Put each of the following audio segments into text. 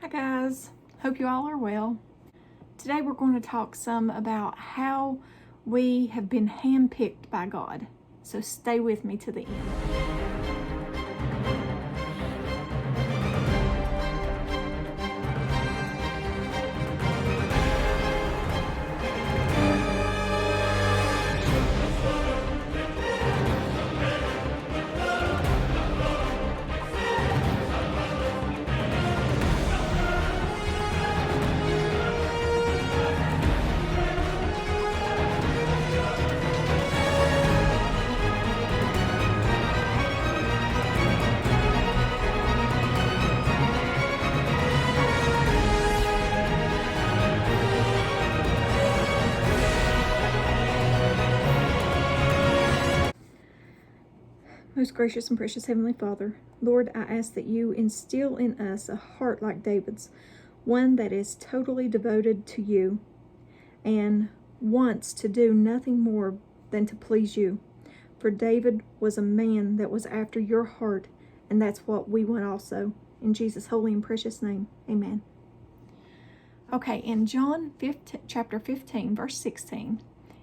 Hi guys, hope you all are well. Today we're going to talk some about how we have been handpicked by God. So stay with me to the end. Most gracious and precious Heavenly Father, Lord, I ask that you instill in us a heart like David's, one that is totally devoted to you and wants to do nothing more than to please you. For David was a man that was after your heart, and that's what we want also. In Jesus' holy and precious name, amen. Okay, in John 15, chapter 15, verse 16,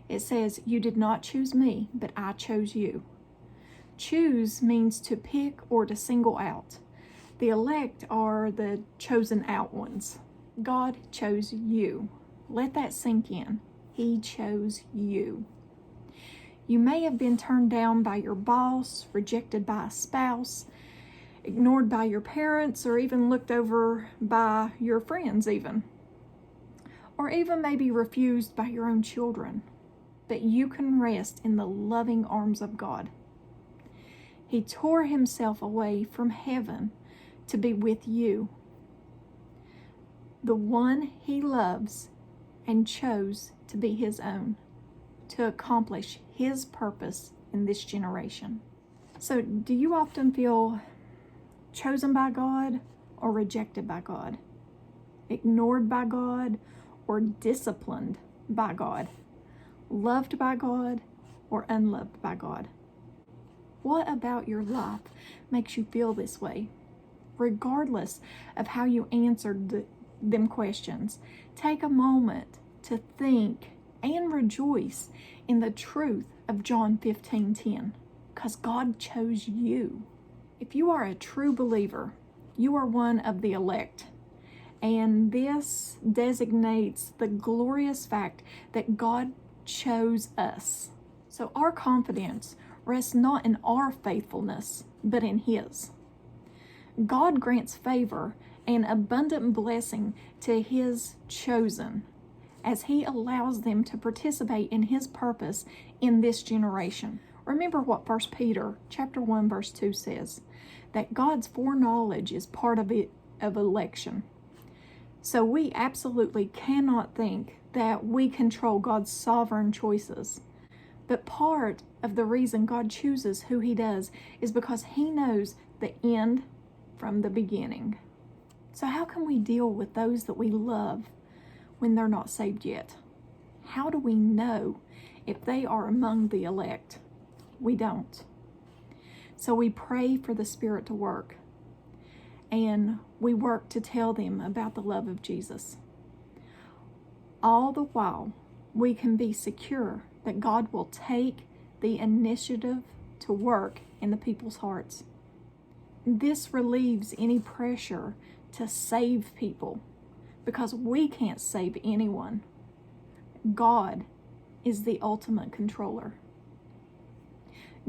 it says, "You did not choose me, but I chose you." Choose means to pick or to single out. The elect are the chosen out ones. God chose you. Let that sink in. He chose you. You may have been turned down by your boss, rejected by a spouse, ignored by your parents, or even looked over by your friends even. Or even maybe refused by your own children. But you can rest in the loving arms of God. He tore himself away from heaven to be with you, the one he loves and chose to be his own, to accomplish his purpose in this generation. So, do you often feel chosen by God or rejected by God? Ignored by God or disciplined by God? Loved by God or unloved by God? What about your life makes you feel this way? Regardless of how you answered them questions, take a moment to think and rejoice in the truth of John 15:10, because God chose you. If you are a true believer, you are one of the elect, and this designates the glorious fact that God chose us. So our confidence rests not in our faithfulness, but in his. God grants favor and abundant blessing to his chosen as he allows them to participate in his purpose in this generation. Remember what 1 Peter chapter 1 verse 2 says, that God's foreknowledge is part of election. So we absolutely cannot think that we control God's sovereign choices. But part of the reason God chooses who he does is because he knows the end from the beginning. So how can we deal with those that we love when they're not saved yet? How do we know if they are among the elect? We don't. So we pray for the Spirit to work, and we work to tell them about the love of Jesus. All the while, we can be secure that God will take the initiative to work in the people's hearts. This relieves any pressure to save people, because we can't save anyone. God is the ultimate controller.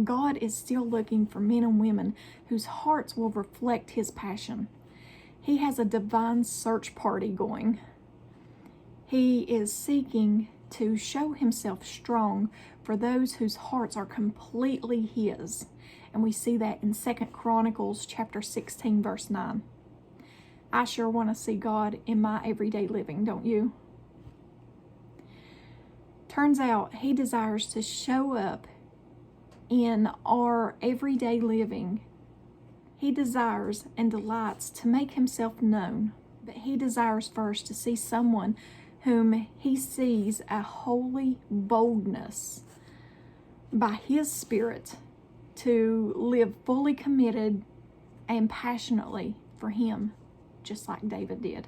God is still looking for men and women whose hearts will reflect his passion. He has a divine search party going. He is seeking to show himself strong for those whose hearts are completely his. And we see that in 2 Chronicles chapter 16, verse 9. I sure want to see God in my everyday living, don't you? Turns out he desires to show up in our everyday living. He desires and delights to make himself known, but he desires first to see someone whom he sees a holy boldness by his Spirit to live fully committed and passionately for him. just like David did.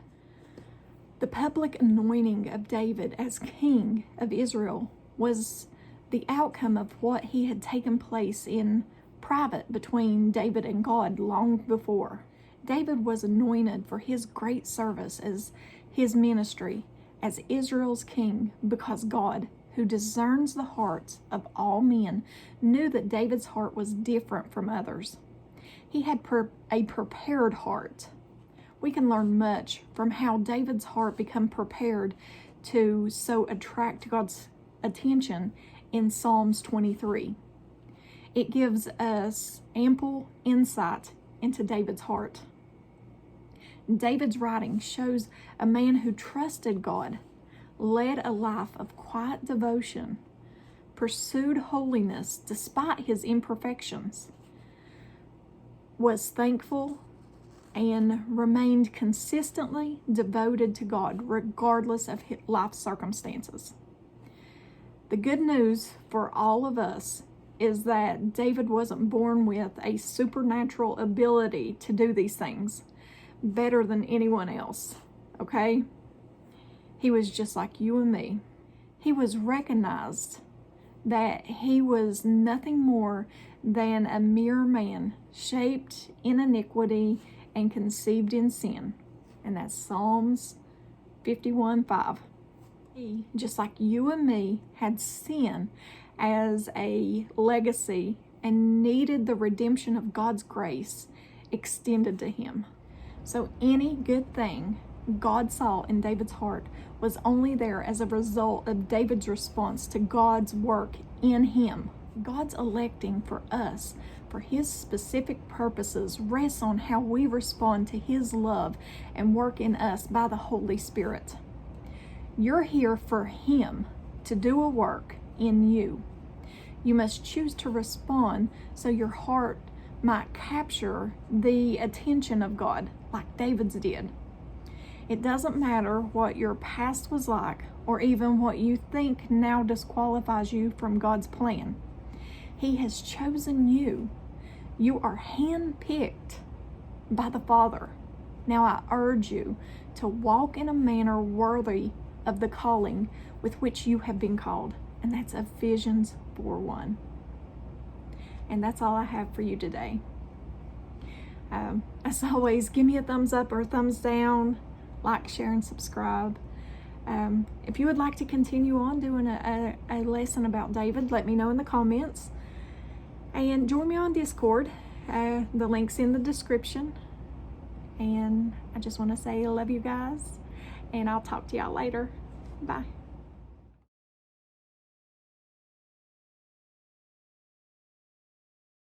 The public anointing of David as king of Israel was the outcome of what he had taken place in private between David and God long before. David was anointed for his great service as his ministry as Israel's king because God, who discerns the hearts of all men, knew that David's heart was different from others. He had a prepared heart. We can learn much from how David's heart became prepared to so attract God's attention in Psalms 23. It gives us ample insight into David's heart. David's writing shows a man who trusted God, led a life of quiet devotion, pursued holiness despite his imperfections, was thankful, and remained consistently devoted to God regardless of life circumstances. The good news for all of us is that David wasn't born with a supernatural ability to do these things better than anyone else, okay? He was just like you and me. He was recognized that he was nothing more than a mere man shaped in iniquity and conceived in sin. And that's Psalms 51:5. He, just like you and me, had sin as a legacy and needed the redemption of God's grace extended to him. So any good thing God saw in David's heart was only there as a result of David's response to God's work in him. God's electing for us, for his specific purposes, rests on how we respond to his love and work in us by the Holy Spirit. You're here for him to do a work in you. You must choose to respond so your heart might capture the attention of God like David's did. It doesn't matter what your past was like or even what you think now disqualifies you from God's plan. He has chosen you. You are handpicked by the Father. Now I urge you to walk in a manner worthy of the calling with which you have been called. And that's Ephesians 4:1. And that's all I have for you today. As always, give me a thumbs up or a thumbs down. Like, share, and subscribe. If you would like to continue on doing a lesson about David, let me know in the comments. And join me on Discord. The link's in the description. And I just want to say I love you guys. And I'll talk to y'all later. Bye.